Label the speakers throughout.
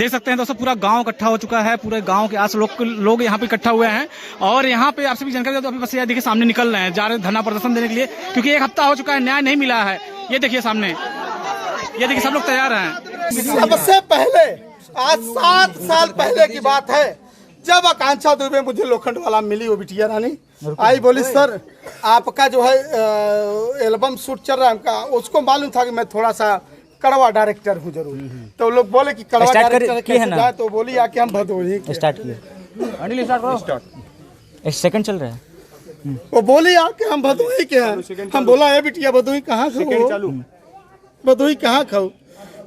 Speaker 1: देख सकते हैं दोस्तों, पूरा गांव इकट्ठा हो चुका है। पूरे गांव के आस लोग यहाँ पे इकट्ठा हुए हैं और यहाँ पे आपसे भी जानकारी तो अभी बस ये देखिए सामने निकल रहे हैं, जा रहे हैं धरना प्रदर्शन देने के लिए, क्योंकि एक हफ्ता हो चुका है, न्याय नहीं मिला है। ये देखिए सामने, ये देखिए सब लोग तैयार हैं।
Speaker 2: सबसे पहले आज 7 साल पहले की बात है, जब आकांक्षा दुबे मुझे लोखंड वाला मिली, वो बिटिया रानी आई, बोली सर आपका जो है एल्बम शूट चल रहा है हमका। उसको मालूम था कि मैं थोड़ा सा कड़वा डायरेक्टर हूँ जरूर, तो लोग बोले कि कड़वा डायरेक्टर कैसे जाए, तो बोली आके हम भदोही
Speaker 3: स्टार्ट किए। सेकंड चल रहा है।
Speaker 2: वो बोली आके हम भदोही के हैं। हम बोला है बिटिया भदोही कहाँ खाओ, भदोही कहाँ खाओ,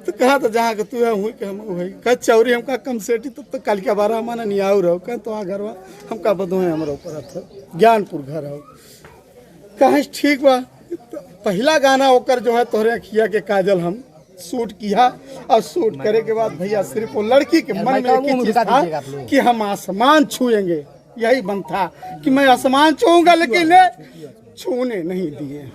Speaker 2: तो कहा तो जहाँ के तू है हुई के हम वही कह चौरी हमका कम सेठी तब तो कल के 12 माना नहीं आओ रहो कह तो घरवा हमका भदोही हमारा ऊपर था ज्ञानपुर घर हो कहीं ठीक बा। पहला गाना होकर जो है तोहरे अखिया के काजल हम शूट किया, और शूट करे के बाद भैया सिर्फ वो लड़की के मन में एक ही चीज था कि हम आसमान छुएंगे, यही मन था कि मैं आसमान छूऊंगा, लेकिन छूने नहीं दिए।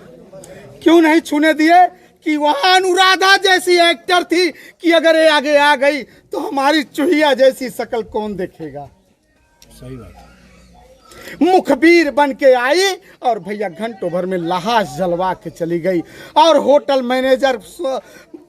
Speaker 2: क्यों नहीं छूने दिए कि वहां अनुराधा जैसी एक्टर थी कि अगर ये आगे आ गई तो हमारी चूहिया जैसी शक्ल कौन देखेगा।
Speaker 4: सही बात।
Speaker 2: मुखबिर बन के आई और भैया घंटों भर में लाश जलवा के चली गई। और होटल मैनेजर,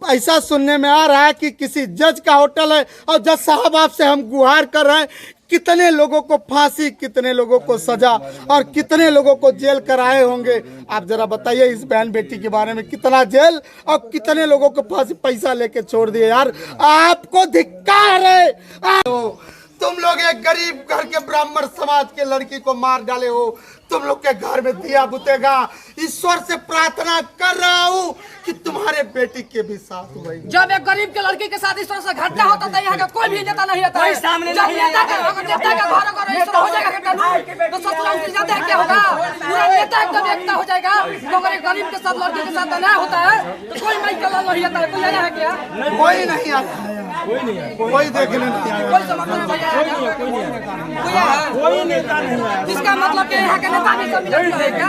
Speaker 2: ऐसा सुनने में आ रहा है कि किसी जज का होटल है और जज साहब आपसे हम गुहार कर रहे हैं, कितने लोगों को फांसी, कितने लोगों को सजा और कितने लोगों को जेल कराए होंगे। आप जरा बताइए इस बहन बेटी के बारे में, कितना जेल और कितने लोगों को फांसी पैसा लेके छोड़ दिए। यार आपको धिक्कार है, तुम लोग एक गरीब घर के ब्राह्मण समाज के लड़की को मार डाले हो। तुम लोग के घर में दिया बुतेगा। ईश्वर से प्रार्थना कर रहा हूँ कि तुम्हारे बेटी के भी साथ हुई।
Speaker 5: जब एक गरीब के लड़की के साथ इस तरह से घटना होता था, यहाँ का कोई भी नेता नहीं आता है। सामने जब नेता का घर इस तरह हो जाएगा तो ससुराल से ज्यादा क्या होगा, पूरा नेता एकदम एकता हो जाएगा। अगर एक गरीब के साथ लड़की के साथ अन्याय होता है तो कोई माई कलर नहीं आता है। कोई आया है क्या?
Speaker 2: कोई नहीं आता है, कोई देखने नहीं आया,
Speaker 5: कोई समर्थन नहीं आया, कोई नेता नहीं आया। इसका मतलब कि यहाँ के नेता भी सब मिलकर है क्या?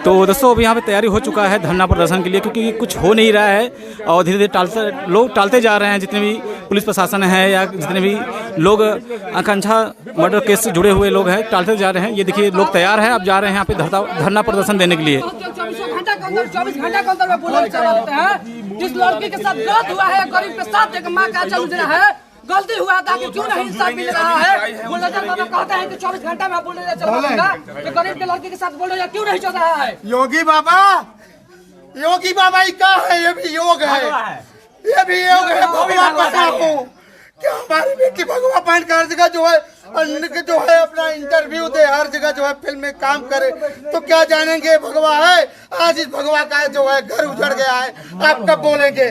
Speaker 1: तो दोस्तों अभी यहाँ पे तैयारी हो चुका है धरना प्रदर्शन के लिए, क्योंकि कुछ हो नहीं रहा है और धीरे धीरे लोग टालते जा रहे हैं। जितने भी पुलिस प्रशासन है या जितने भी लोग आकांक्षा मर्डर केस से जुड़े हुए लोग हैं, टालते जा रहे हैं। ये देखिए लोग तैयार हैं, अब जा रहे हैं यहाँ पे धरना प्रदर्शन देने के लिए।
Speaker 5: 24 घंटे के अंदर में बुलेट चला देते हैं। जिस लड़की के साथ गलत हुआ है, गरीब के साथ एक माँ का चल रहा है, गलती हुआ था कि क्यों नहीं इंसाफ मिल रहा है। बुलडोजर बाबा कहते हैं कि 24 घंटे में बुलडोजर चला देगा, तो गरीब के लड़की के साथ बुलडोजर क्यों नहीं चल रहा है?
Speaker 2: योगी बाबा ही का है, ये भी योग है, ये भी योग है। भगवा पहना को क्या हमारी बेटी भगवा पहन कर हर जगह जो है अपना इंटरव्यू दे, हर जगह जो है फिल्म में काम करे, तो क्या जानेंगे भगवा है। आज इस भगवा का जो है घर उजड़ गया है, आप कब बोलेंगे?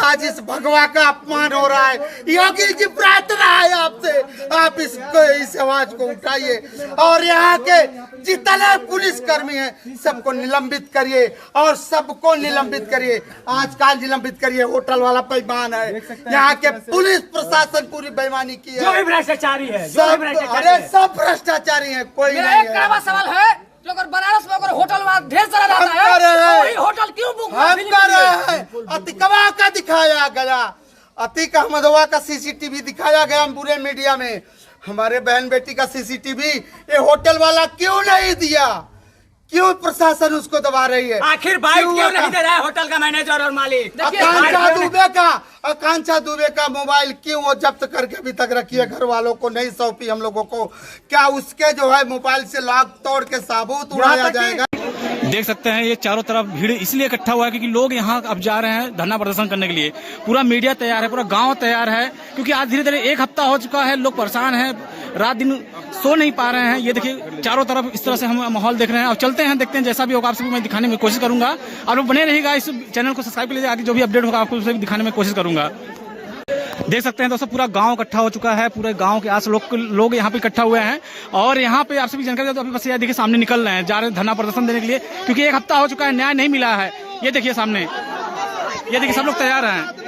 Speaker 2: आज इस भगवा का अपमान हो रहा है। योगी जी प्रार्थना है आपसे, आप इस आवाज को उठाइए और यहाँ के जितने पुलिस कर्मी हैं सबको निलंबित करिए और सबको निलंबित करिए। आज का निलंबित करिए। होटल वाला बेईमान है, यहाँ के पुलिस प्रशासन पूरी बेईमानी की है,
Speaker 3: जो भी भ्रष्टाचारी है,
Speaker 2: अरे सब भ्रष्टाचारी हैं, कोई
Speaker 5: मेरा
Speaker 2: नहीं
Speaker 5: एक कड़वा सवाल है कि अगर बनारस में अगर होटल में ढेर सारा रहता है तो वही होटल क्यों बुक
Speaker 2: हम कर रहे हैं। अतिकवा का दिखाया गया, अतीक अहमदवा का सीसीटीवी दिखाया गया पूरे मीडिया में। हमारे बहन बेटी का सीसीटीवी ये होटल वाला क्यों नहीं दिया? क्यों प्रशासन उसको दबा रही है?
Speaker 3: आखिर बाइट क्यों नहीं दे रहा है होटल का मैनेजर और मालिक?
Speaker 2: आकांक्षा दुबे का मोबाइल क्यों वो जब्त करके अभी तक रखी है, घर वालों को नहीं सौंपी हम लोगों को? क्या उसके जो है मोबाइल से लॉक तोड़ के साबूत उड़ाया जाएगा?
Speaker 1: देख सकते हैं ये चारों तरफ भीड़ इसलिए इकट्ठा हुआ है क्योंकि लोग यहाँ अब जा रहे हैं धरना प्रदर्शन करने के लिए। पूरा मीडिया तैयार है, पूरा गांव तैयार है, क्योंकि आज धीरे धीरे एक हफ्ता हो चुका है, लोग परेशान हैं, रात दिन सो नहीं पा रहे हैं। ये देखिए चारों तरफ इस तरह से हम माहौल देख रहे हैं और चलते हैं, देखते हैं जैसा भी होगा आपसे भी मैं दिखाने में कोशिश करूंगा। आप लोग बने रहेगा, इस चैनल को सब्सक्राइब कर लीजिए, आगे जो भी अपडेट होगा आपको उसे भी दिखाने में कोशिश करूंगा। देख सकते हैं दोस्तों, पूरा गांव इकट्ठा हो चुका है, पूरे गांव के आस लोग यहाँ पे इकट्ठा हुए हैं और यहाँ पे आपसे भी जानकारी तो अभी बस ये देखिए सामने निकल रहे हैं, जा रहे हैं धरना प्रदर्शन देने के लिए, क्योंकि एक हफ्ता हो चुका है, न्याय नहीं मिला है। ये देखिए सामने, ये देखिए सब लोग तैयार हैं।